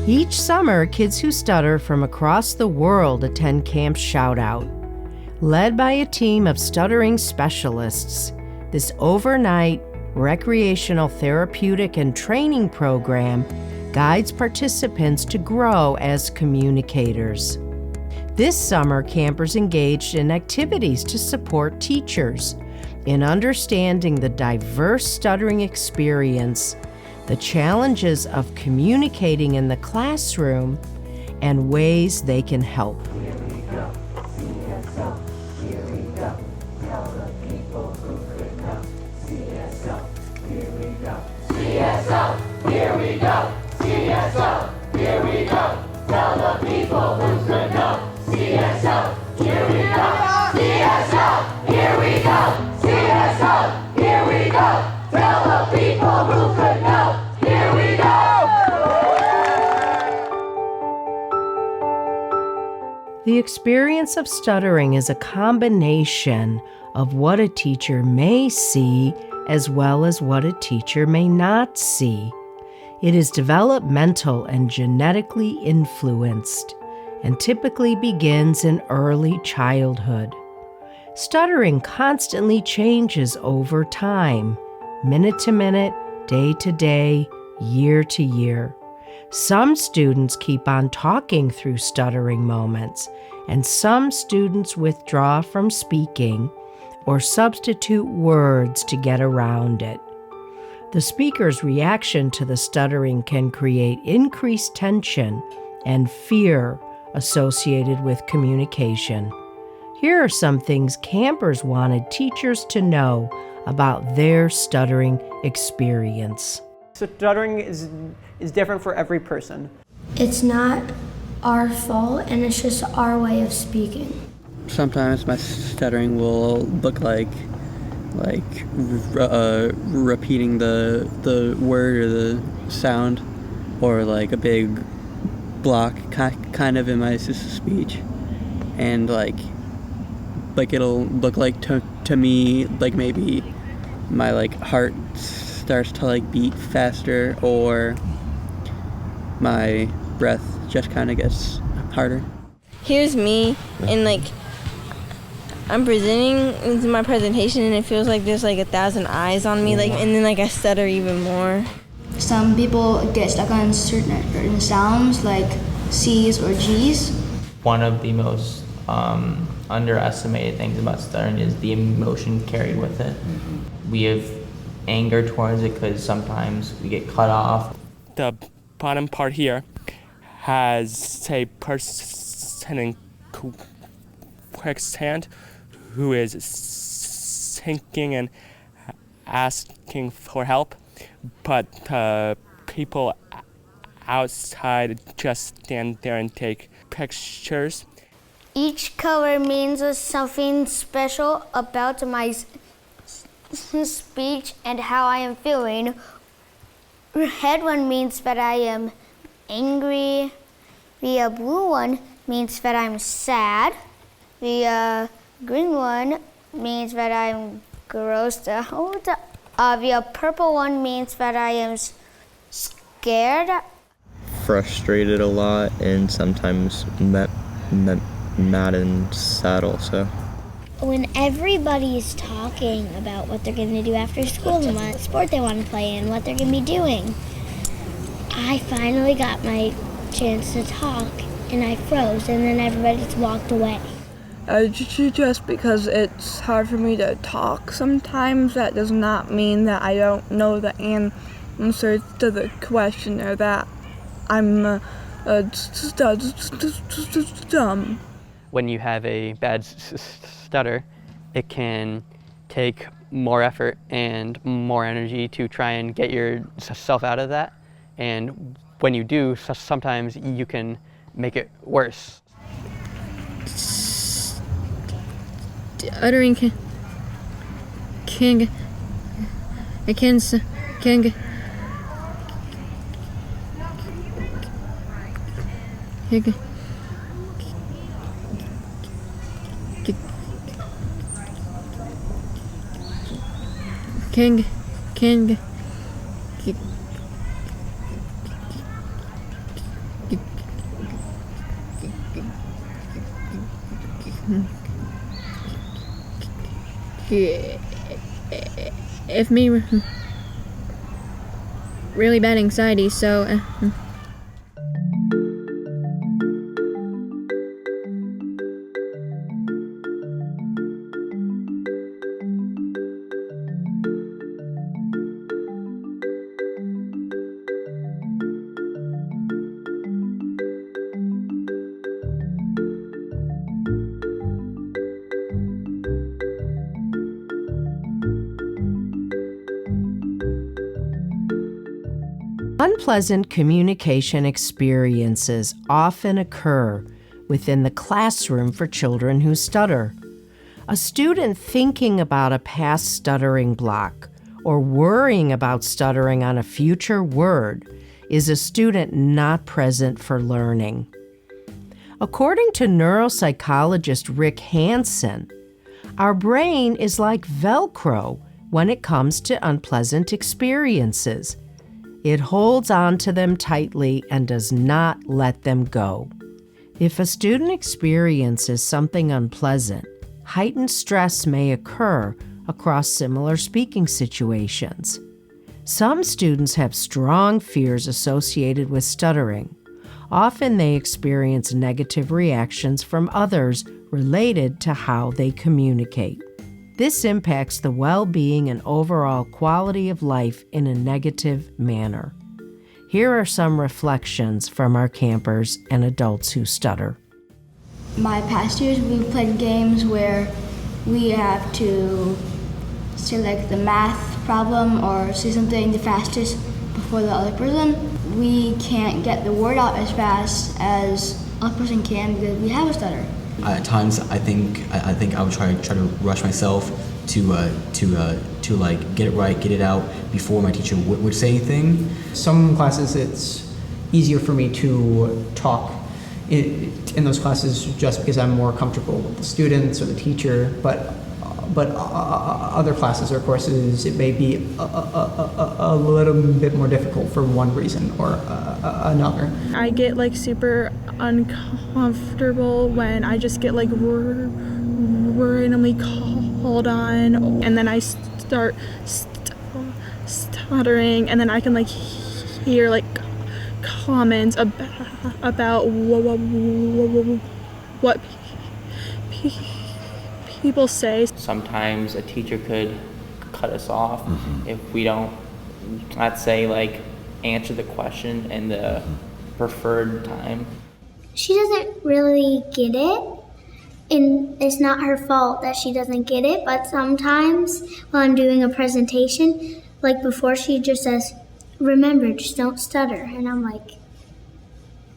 Each summer, kids who stutter from across the world attend Camp Shoutout. Led by a team of stuttering specialists, this overnight recreational therapeutic and training program guides participants to grow as communicators. This summer, campers engaged in activities to support teachers in understanding the diverse stuttering experience, the challenges of communicating in the classroom, and ways they can help. Here we go, CSO, here we go, tell the people who could know. CSO, here we go, CSO, here we go, CSO, here we go, tell the people who could know. CSO, here we go, CSO, here we go, CSO, here we go, tell the people who could know. Here we go! The experience of stuttering is a combination of what a teacher may see as well as what a teacher may not see. It is developmental and genetically influenced, and typically begins in early childhood. Stuttering constantly changes over time, minute to minute, day to day, year to year. Some students keep on talking through stuttering moments, and some students withdraw from speaking or substitute words to get around it. The speaker's reaction to the stuttering can create increased tension and fear associated with communication. Here are some things campers wanted teachers to know about their stuttering experience. Stuttering is different for every person. It's not our fault, and it's just our way of speaking. Sometimes my stuttering will look like repeating the word or the sound, or like a big block kind of in my speech, and like it'll look like to me like maybe my like heart starts to like beat faster, or my breath just kind of gets harder. Here's me, and like I'm presenting into my presentation, and it feels like there's like 1,000 eyes on me, like, and then like I stutter even more. Some people get stuck on certain sounds like C's or G's. One of the most underestimated things about stuttering is the emotion carried with it. We have anger towards it because sometimes we get cut off. The bottom part here has a person in quicksand who is sinking and asking for help, but people outside just stand there and take pictures. Each color means something special about my speech and how I am feeling. Red one means that I am angry. The blue one means that I'm sad. The green one means that I'm grossed out. The purple one means that I am scared. Frustrated a lot, and sometimes mad and sad also. When everybody is talking about what they're going to do after school and what sport they want to play and what they're going to be doing, I finally got my chance to talk, and I froze, and then everybody just walked away. Just because it's hard for me to talk sometimes, that does not mean that I don't know the answer to the question, or that I'm dumb. When you have a bad stutter, it can take more effort and more energy to try and get yourself out of that. And when you do, sometimes you can make it worse. Stuttering can if me really bad anxiety, so Unpleasant communication experiences often occur within the classroom for children who stutter. A student thinking about a past stuttering block or worrying about stuttering on a future word is a student not present for learning. According to neuropsychologist Rick Hansen, our brain is like Velcro when it comes to unpleasant experiences. It holds on to them tightly and does not let them go. If a student experiences something unpleasant, heightened stress may occur across similar speaking situations. Some students have strong fears associated with stuttering. Often they experience negative reactions from others related to how they communicate. This impacts the well-being and overall quality of life in a negative manner. Here are some reflections from our campers and adults who stutter. My past years, we've played games where we have to say like the math problem or say something the fastest before the other person. We can't get the word out as fast as a person can because we have a stutter. At times, I think I would try to rush myself to like get it right, get it out before my teacher would say anything. Some classes it's easier for me to talk in those classes just because I'm more comfortable with the students or the teacher, but other classes or courses it may be a little bit more difficult for one reason or another. I get like super uncomfortable when I just get like randomly called on, and then I start stuttering, and then I can like hear like comments about what people say. Sometimes a teacher could cut us off if we don't, let's say, like answer the question in the preferred time. She doesn't really get it, and it's not her fault that she doesn't get it, but sometimes while I'm doing a presentation, like before, she just says, "Remember, just don't stutter," and I'm like,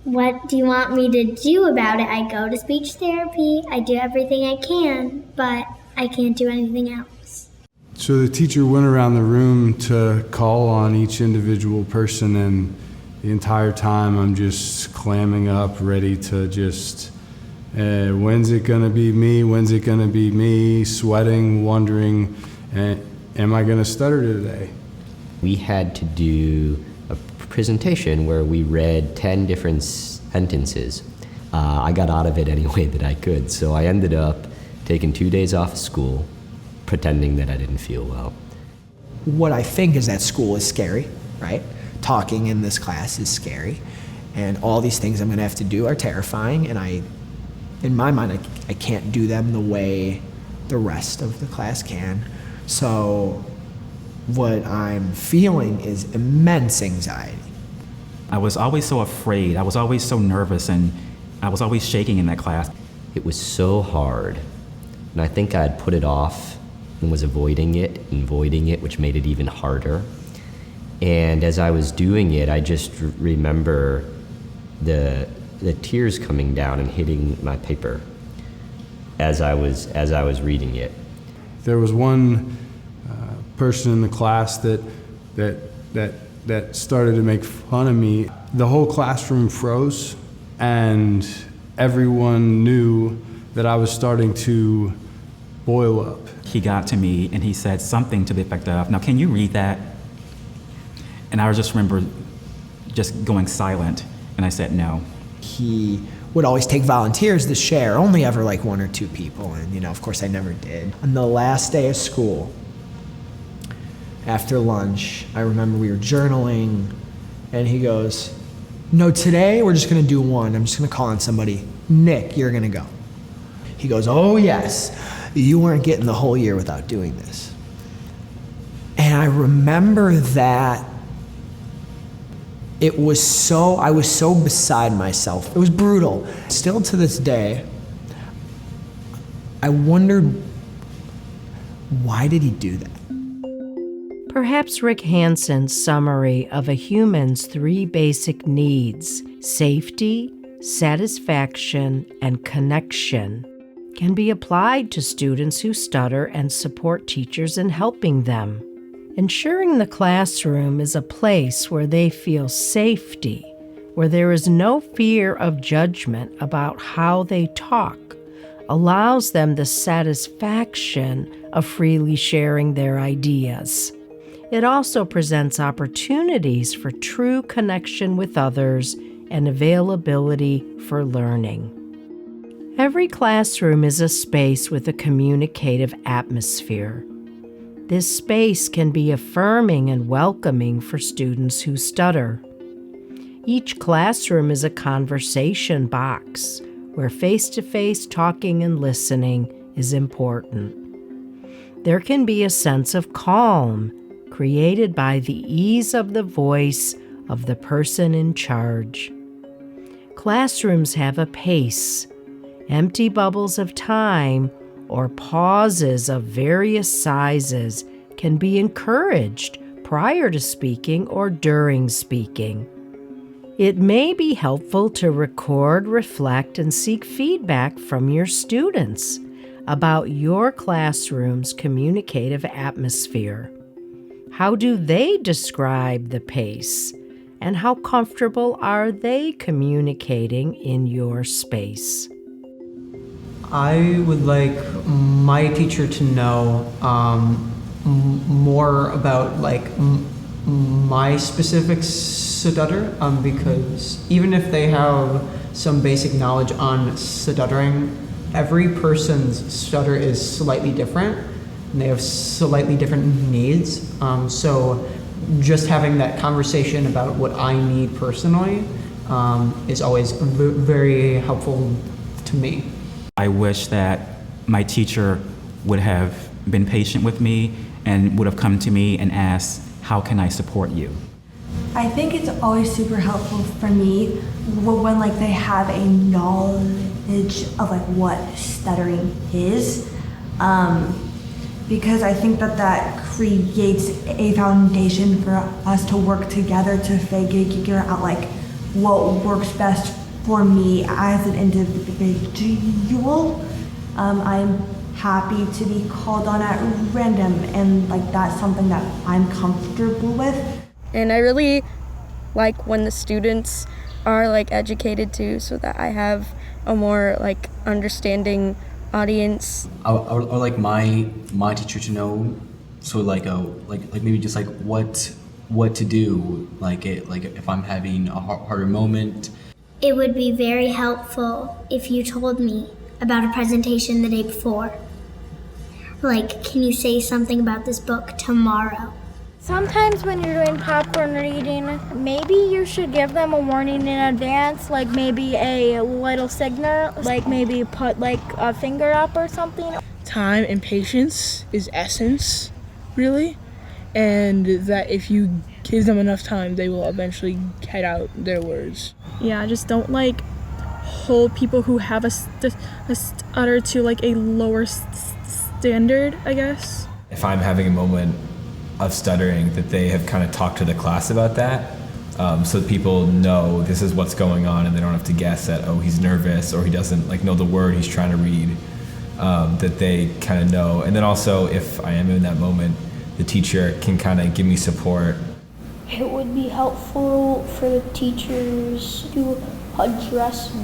what do you want me to do about it? I go to speech therapy, I do everything I can, but I can't do anything else. So the teacher went around the room to call on each individual person, and the entire time I'm just clamming up, ready to just, when's it gonna be me? When's it gonna be me? Sweating, wondering, am I gonna stutter today? We had to do a presentation where we read 10 different sentences. I got out of it any way that I could, so I ended up taking 2 days off of school, pretending that I didn't feel well. What I think is that school is scary, right? Talking in this class is scary, and all these things I'm gonna have to do are terrifying, and in my mind, I can't do them the way the rest of the class can. So what I'm feeling is immense anxiety. I was always so afraid. I was always so nervous, and I was always shaking in that class. It was so hard, and I think I had put it off and was avoiding it, which made it even harder. And as I was doing it, I just remember the tears coming down and hitting my paper as I was reading it. There was one person in the class that started to make fun of me. The whole classroom froze, and everyone knew that I was starting to boil up. He got to me and he said something to the effect of, "Now can you read that?" And I just remember just going silent, and I said no. He would always take volunteers to share, only ever like 1 or 2 people. And, of course I never did. On the last day of school, after lunch, I remember we were journaling, and he goes, no, today we're just gonna do one. I'm just gonna call on somebody. Nick, you're gonna go. He goes, oh yes, you weren't getting the whole year without doing this. And I remember that I was so beside myself. It was brutal. Still to this day, I wondered, why did he do that? Perhaps Rick Hansen's summary of a human's 3 basic needs, safety, satisfaction, and connection, can be applied to students who stutter and support teachers in helping them. Ensuring the classroom is a place where they feel safety, where there is no fear of judgment about how they talk, allows them the satisfaction of freely sharing their ideas. It also presents opportunities for true connection with others and availability for learning. Every classroom is a space with a communicative atmosphere. This space can be affirming and welcoming for students who stutter. Each classroom is a conversation box where face-to-face talking and listening is important. There can be a sense of calm created by the ease of the voice of the person in charge. Classrooms have a pace. Empty bubbles of time or pauses of various sizes can be encouraged prior to speaking or during speaking. It may be helpful to record, reflect, and seek feedback from your students about your classroom's communicative atmosphere. How do they describe the pace, and how comfortable are they communicating in your space? I would like my teacher to know more about my specific stutter, because even if they have some basic knowledge on stuttering, every person's stutter is slightly different, and they have slightly different needs. So just having that conversation about what I need personally is always very helpful to me. I wish that my teacher would have been patient with me and would have come to me and asked, how can I support you? I think it's always super helpful for me when they have a knowledge of what stuttering is, because I think that creates a foundation for us to work together to figure out what works best for me as an individual. I'm happy to be called on at random, and that's something that I'm comfortable with. And I really like when the students are educated too, so that I have a more understanding audience. I would like my teacher to know, so maybe just what to do, if I'm having a harder moment. It would be very helpful if you told me about a presentation the day before. Can you say something about this book tomorrow? Sometimes when you're doing popcorn reading, maybe you should give them a warning in advance, maybe a little signal, maybe put a finger up or something. Time and patience is essence, really, and that if you give them enough time, they will eventually get out their words. Yeah, just don't hold people who have a stutter to a lower standard, I guess. If I'm having a moment of stuttering, that they have kind of talked to the class about that, so that people know this is what's going on, and they don't have to guess that, oh, he's nervous or he doesn't know the word he's trying to read, that they kind of know. And then also, if I am in that moment, the teacher can kind of give me support. It would be helpful for the teachers to address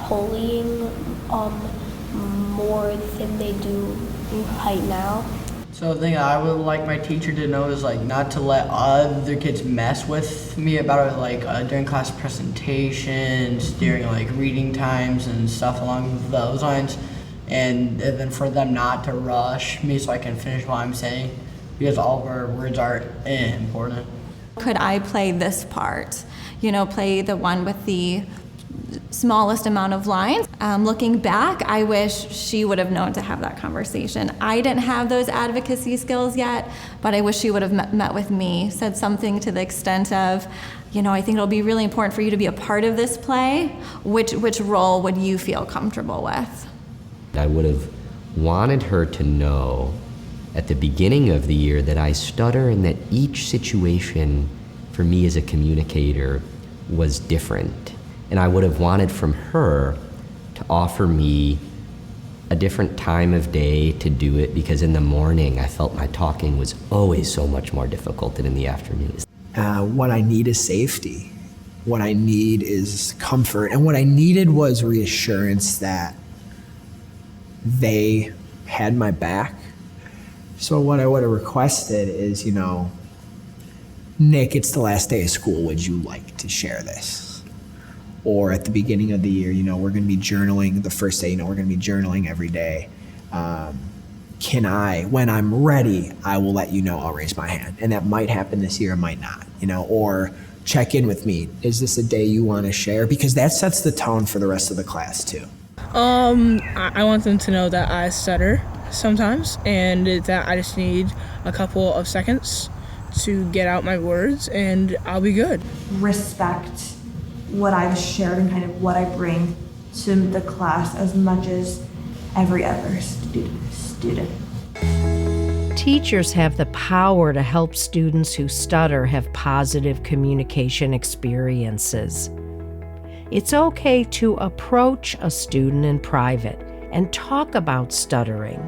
bullying more than they do right now. So the thing I would like my teacher to know is like not to let other kids mess with me about it, like during class presentations, during like reading times and stuff along those lines, and then for them not to rush me so I can finish what I'm saying, because all of our words are important. Could I play this part? You know, play the one with the smallest amount of lines. Looking back, I wish she would have known to have that conversation. I didn't have those advocacy skills yet, but I wish she would have met with me, said something to the extent of, you know, I think it'll be really important for you to be a part of this play. Which role would you feel comfortable with? I would have wanted her to know at the beginning of the year that I stutter and that each situation for me as a communicator was different. And I would have wanted from her to offer me a different time of day to do it, because in the morning I felt my talking was always so much more difficult than in the afternoons. What I need is safety. What I need is comfort. And what I needed was reassurance that they had my back. So what I would have requested is, you know, Nick, it's the last day of school. Would you like to share this? Or at the beginning of the year, you know, we're going to be journaling the first day, you know, we're going to be journaling every day. Can I, when I'm ready, I will let you know, I'll raise my hand. And that might happen this year, it might not, you know, or check in with me. Is this a day you want to share? Because that sets the tone for the rest of the class too. I want them to know that I stutter sometimes and that I just need a couple of seconds to get out my words and I'll be good. Respect what I've shared and kind of what I bring to the class as much as every other student. Teachers have the power to help students who stutter have positive communication experiences. It's okay to approach a student in private and talk about stuttering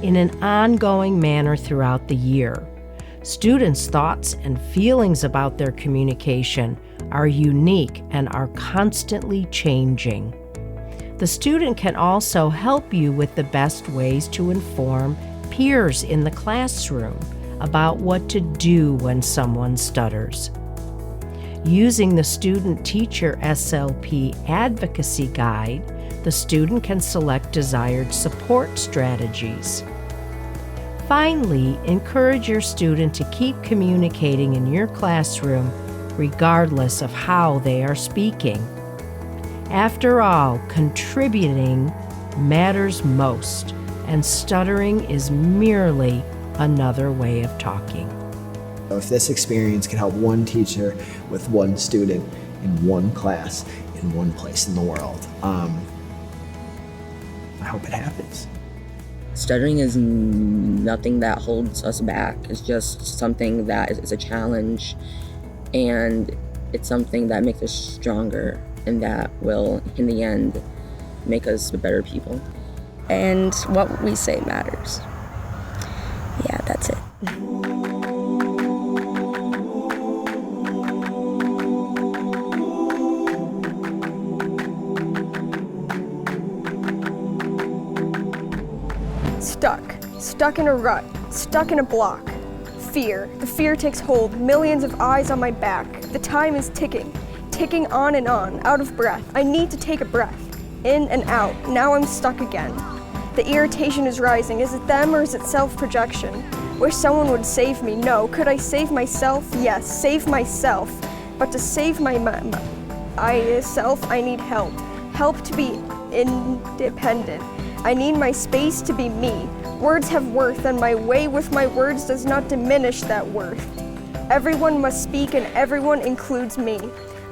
in an ongoing manner throughout the year. Students' thoughts and feelings about their communication are unique and are constantly changing. The student can also help you with the best ways to inform peers in the classroom about what to do when someone stutters. Using the Student-Teacher SLP Advocacy Guide, the student can select desired support strategies. Finally, encourage your student to keep communicating in your classroom regardless of how they are speaking. After all, contributing matters most, and stuttering is merely another way of talking. If this experience can help one teacher with one student in one class in one place in the world, I hope it happens. Stuttering is nothing that holds us back. It's just something that is a challenge, and it's something that makes us stronger and that will, in the end, make us better people. And what we say matters. Yeah, that's it. Stuck in a rut, stuck in a block. Fear. The fear takes hold, millions of eyes on my back. The time is ticking on and on, out of breath. I need to take a breath, in and out. Now I'm stuck again. The irritation is rising. Is it them or is it self-projection? Wish someone would save me. No. Could I save myself? Yes, save myself. But to save myself, I need help. Help to be independent. I need my space to be me. Words have worth, and my way with my words does not diminish that worth. Everyone must speak, and everyone includes me.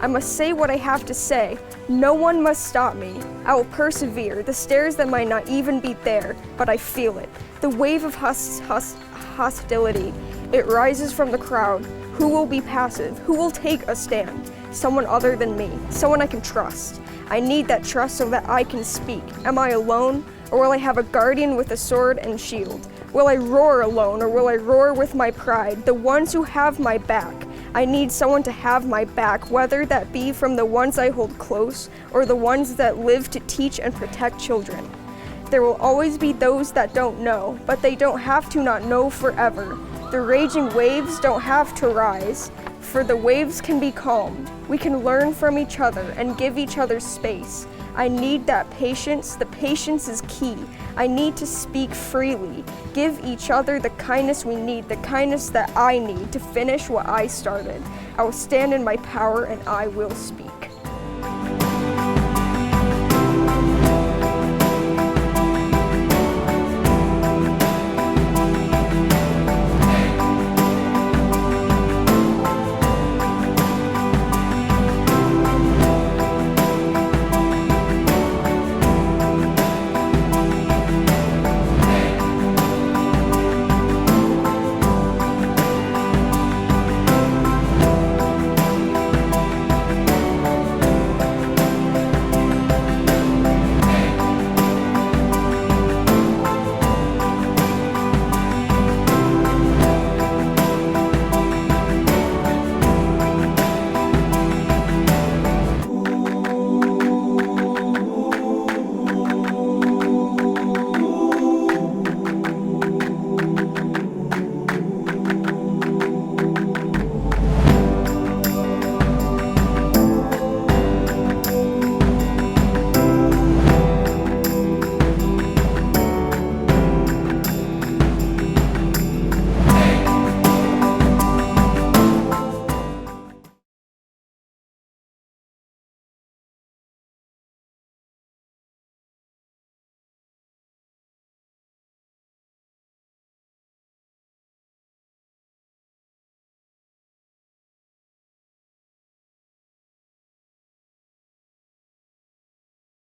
I must say what I have to say. No one must stop me. I will persevere. The stairs that might not even be there, but I feel it. The wave of hostility. It rises from the crowd. Who will be passive? Who will take a stand? Someone other than me. Someone I can trust. I need that trust so that I can speak. Am I alone? Or will I have a guardian with a sword and shield? Will I roar alone, or will I roar with my pride? The ones who have my back. I need someone to have my back, whether that be from the ones I hold close, or the ones that live to teach and protect children. There will always be those that don't know, but they don't have to not know forever. The raging waves don't have to rise, for the waves can be calmed. We can learn from each other and give each other space. I need that patience. The patience is key. I need to speak freely. Give each other the kindness we need, the kindness that I need to finish what I started. I will stand in my power and I will speak.